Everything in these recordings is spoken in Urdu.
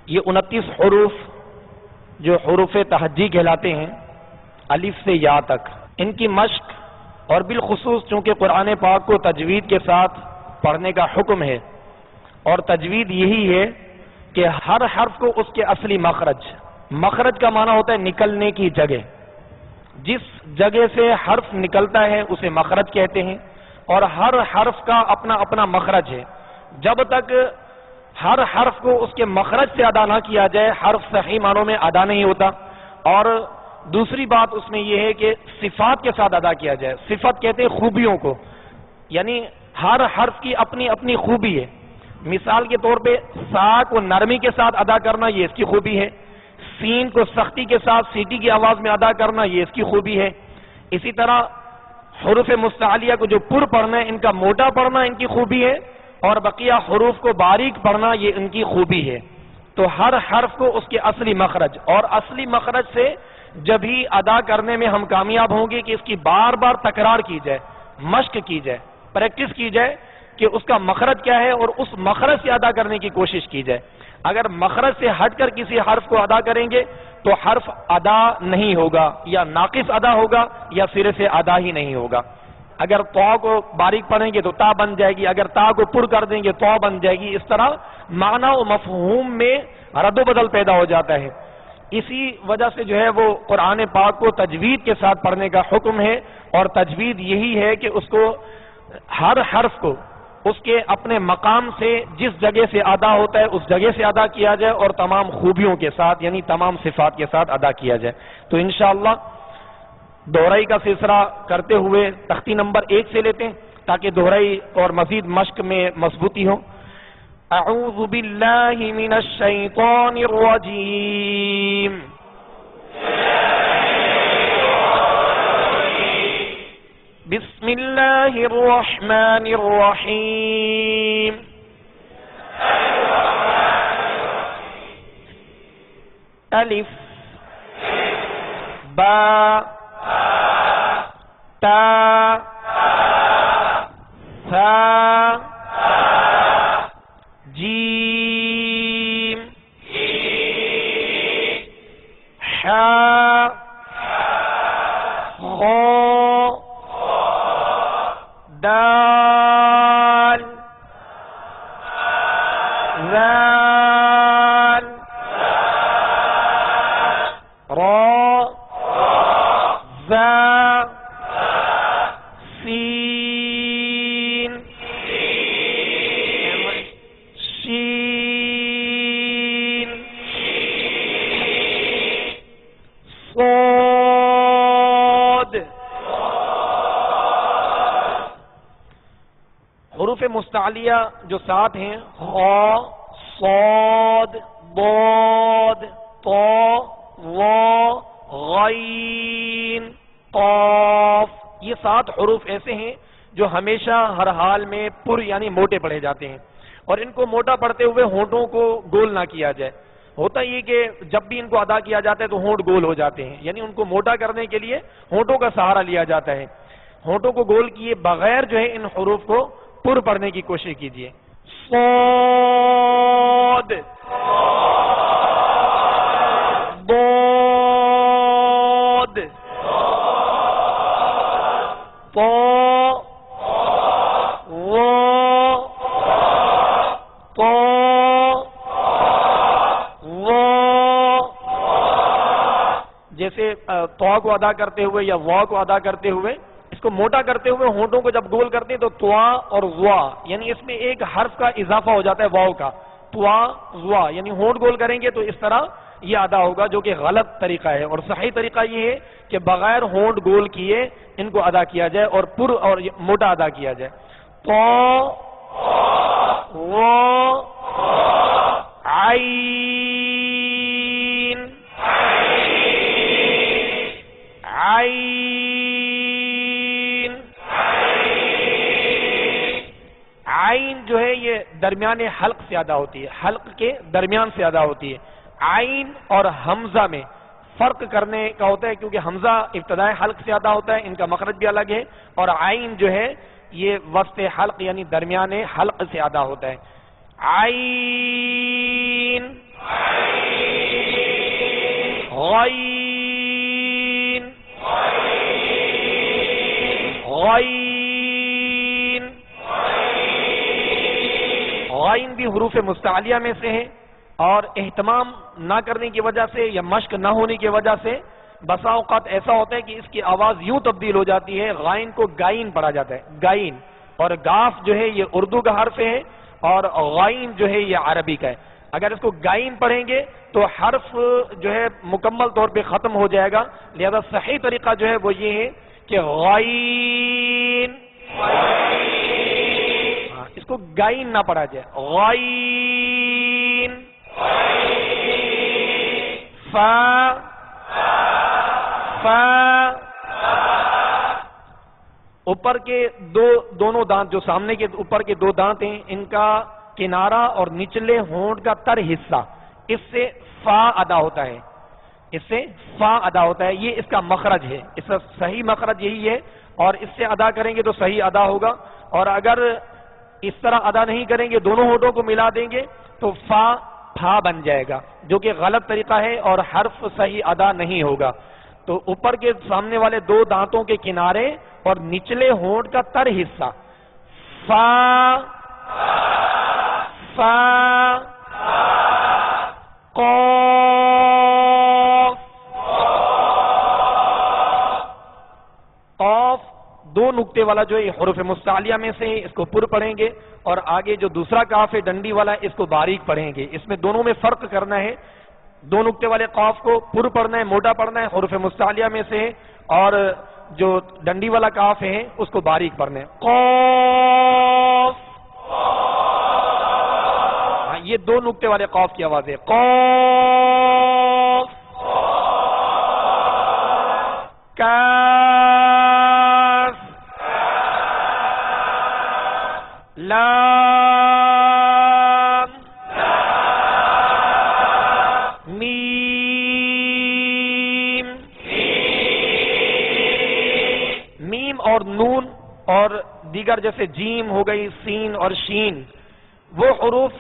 یہ 29 حروف جو حروف تہجی کہلاتے ہیں الف سے یا تک، ان کی مشق اور بالخصوص چونکہ قرآن پاک کو تجوید کے ساتھ پڑھنے کا حکم ہے، اور تجوید یہی ہے کہ ہر حرف کو اس کے اصلی مخرج کا معنی ہوتا ہے نکلنے کی جگہ، جس جگہ سے حرف نکلتا ہے اسے مخرج کہتے ہیں، اور ہر حرف کا اپنا اپنا مخرج ہے۔ جب تک ہر حرف کو اس کے مخرج سے ادا نہ کیا جائے حرف صحیح معنوں میں ادا نہیں ہوتا۔ اور دوسری بات اس میں یہ ہے کہ صفات کے ساتھ ادا کیا جائے۔ صفت کہتے ہیں خوبیوں کو، یعنی ہر حرف کی اپنی اپنی خوبی ہے۔ مثال کے طور پہ سا کو نرمی کے ساتھ ادا کرنا یہ اس کی خوبی ہے، سین کو سختی کے ساتھ سیٹی کی آواز میں ادا کرنا یہ اس کی خوبی ہے۔ اسی طرح حروف مستعلیہ کو جو پر پڑھنا ہے ان کا موٹا پڑھنا ان کی خوبی ہے، اور بقیہ حروف کو باریک پڑھنا یہ ان کی خوبی ہے۔ تو ہر حرف کو اس کے اصلی مخرج، اور اصلی مخرج سے جب ہی ادا کرنے میں ہم کامیاب ہوں گے کہ اس کی بار بار تکرار کی جائے، مشق کی جائے، پریکٹس کی جائے کہ اس کا مخرج کیا ہے اور اس مخرج سے ادا کرنے کی کوشش کی جائے۔ اگر مخرج سے ہٹ کر کسی حرف کو ادا کریں گے تو حرف ادا نہیں ہوگا، یا ناقص ادا ہوگا، یا سرے سے ادا ہی نہیں ہوگا۔ اگر تو کو باریک پڑھیں گے تو تا بن جائے گی، اگر تا کو پر کر دیں گے تو بن جائے گی۔ اس طرح معنی و مفہوم میں رد و بدل پیدا ہو جاتا ہے۔ اسی وجہ سے جو ہے وہ قرآن پاک کو تجوید کے ساتھ پڑھنے کا حکم ہے، اور تجوید یہی ہے کہ اس کو ہر حرف کو اس کے اپنے مقام سے جس جگہ سے ادا ہوتا ہے اس جگہ سے ادا کیا جائے، اور تمام خوبیوں کے ساتھ یعنی تمام صفات کے ساتھ ادا کیا جائے۔ تو انشاءاللہ دہرائی کا سلسلہ کرتے ہوئے تختی نمبر 1 سے لیتے ہیں تاکہ دہرائی اور مزید مشق میں مضبوطی ہو۔ اعوذ باللہ من الشیطان الرجیم، بسم اللہ الرحمن الرحیم، الف با تا ثا جیم حا خا دال ذال را ذا سین شین صاد۔ حروف مستعلیہ جو 7 ہیں خا، صاد، ضاد، طا، ظا، غین، قاف، یہ 7 حروف ایسے ہیں جو ہمیشہ ہر حال میں پر یعنی موٹے پڑھے جاتے ہیں، اور ان کو موٹا پڑھتے ہوئے ہونٹوں کو گول نہ کیا جائے۔ ہوتا یہ کہ جب بھی ان کو ادا کیا جاتا ہے تو ہونٹ گول ہو جاتے ہیں، یعنی ان کو موٹا کرنے کے لیے ہونٹوں کا سہارا لیا جاتا ہے۔ ہونٹوں کو گول کیے بغیر جو ہے ان حروف کو پر پڑھنے کی کوشش کیجیے۔ صاد، ضاد، طا، ظا، جیسے طا کو ادا کرتے ہوئے یا وا کو ادا کرتے ہوئے اس کو موٹا کرتے ہوئے ہونٹوں کو جب گول کرتے ہیں تو طوا اور وا یعنی اس میں ایک حرف کا اضافہ ہو جاتا ہے واو کا، طوا وا یعنی ہونٹ گول کریں گے تو اس طرح یہ ادا ہوگا، جو کہ غلط طریقہ ہے، اور صحیح طریقہ یہ ہے کہ بغیر ہونٹ گول کیے ان کو ادا کیا جائے اور پر اور موٹا ادا کیا جائے۔ طا وا عین، عین، عین جو ہے یہ درمیان حلق سے ادا ہوتی ہے، حلق کے درمیان سے ادا ہوتی ہے۔ عین اور حمزہ میں فرق کرنے کا ہوتا ہے کیونکہ حمزہ ابتدائے حلق سے ادا ہوتا ہے، ان کا مخرج بھی الگ ہے، اور عین جو ہے یہ وسط حلق یعنی درمیان حلق سے ادا ہوتا ہے۔ عین بھی حروف مستعلیہ میں سے ہے، اور اہتمام نہ کرنے کی وجہ سے یا مشق نہ ہونے کی وجہ سے بسا اوقات ایسا ہوتا ہے کہ اس کی آواز یوں تبدیل ہو جاتی ہے، غائن کو گائن پڑھا جاتا ہے، گائن، اور گاف جو ہے یہ اردو کا حرف ہے اور غائن جو ہے یہ عربی کا ہے۔ اگر اس کو گائن پڑھیں گے تو حرف جو ہے مکمل طور پہ ختم ہو جائے گا، لہذا صحیح طریقہ جو ہے وہ یہ ہے کہ غائن، اس کو گائن نہ پڑھا جائے، غائن، فا، اوپر کے دونوں دانت جو سامنے کے اوپر کے دو دانت ہیں، ان کا کنارہ اور نچلے ہونٹ کا تر حصہ، اس سے فا ادا ہوتا ہے، اس سے فا ادا ہوتا ہے، یہ اس کا مخرج ہے، اس کا صحیح مخرج یہی ہے، اور اس سے ادا کریں گے تو صحیح ادا ہوگا، اور اگر اس طرح ادا نہیں کریں گے، دونوں ہونٹوں کو ملا دیں گے تو فا پھا بن جائے گا، جو کہ غلط طریقہ ہے اور حرف صحیح ادا نہیں ہوگا۔ تو اوپر کے سامنے والے دو دانتوں کے کنارے اور نچلے ہونٹ کا تر حصہ، فا، فا، قاف، قاف، دو نقطے والا جو ہے حروف مستعلیہ میں سے اس کو پر پڑھیں گے، اور آگے جو دوسرا کاف ہے ڈنڈی والا اس کو باریک پڑھیں گے۔ اس میں دونوں میں فرق کرنا ہے، دو نقطے والے قاف کو پر پڑھنا ہے، موٹا پڑھنا ہے، حروف مستعلیہ میں سے، اور جو ڈنڈی والا کاف ہے اس کو باریک پڑھنا ہے۔ قاف، یہ دو نقطے والے قاف کی آواز ہے، قاف، کاف، لام، میم، میم اور نون اور دیگر جیسے جیم ہو گئی، سین اور شین، وہ حروف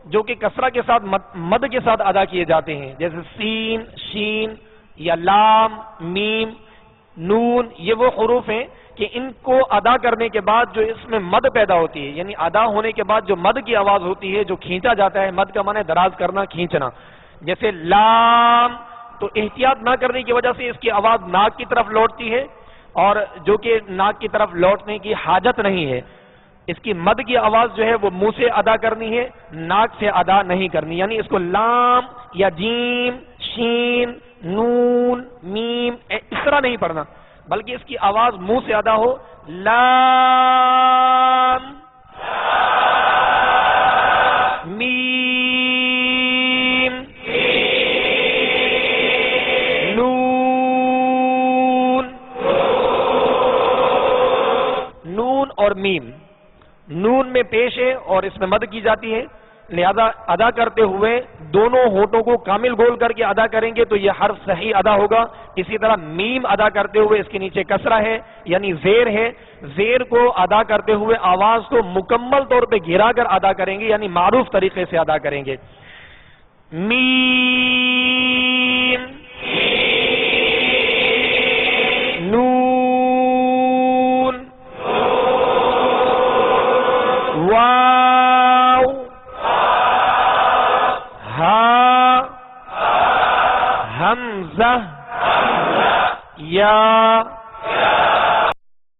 جو کہ کسرہ کے ساتھ مد کے ساتھ ادا کیے جاتے ہیں، جیسے سین، شین یا لام، میم، نون، یہ وہ حروف ہیں کہ ان کو ادا کرنے کے بعد جو اس میں مد پیدا ہوتی ہے، یعنی ادا ہونے کے بعد جو مد کی آواز ہوتی ہے، جو کھینچا جاتا ہے، مد کا معنی ہے دراز کرنا، کھینچنا، جیسے لام، تو احتیاط نہ کرنے کی وجہ سے اس کی آواز ناک کی طرف لوٹتی ہے، اور جو کہ ناک کی طرف لوٹنے کی حاجت نہیں ہے، اس کی مد کی آواز جو ہے وہ منہ سے ادا کرنی ہے، ناک سے ادا نہیں کرنی، یعنی اس کو لام یا جیم، شین، نون، میم اس طرح نہیں پڑھنا، بلکہ اس کی آواز منہ سے ادا ہو، لام، میم، نون، نون اور میم، نون میں پیش ہے اور اس میں مد کی جاتی ہے، لہذا ادا کرتے ہوئے دونوں ہونٹوں کو کامل گول کر کے ادا کریں گے تو یہ حرف صحیح ادا ہوگا۔ اسی طرح میم ادا کرتے ہوئے اس کے نیچے کسرہ ہے یعنی زیر ہے، زیر کو ادا کرتے ہوئے آواز کو مکمل طور پہ گرا کر ادا کریں گے، یعنی معروف طریقے سے ادا کریں گے۔ میم، نون، واو، ہا، حمزہ، یا،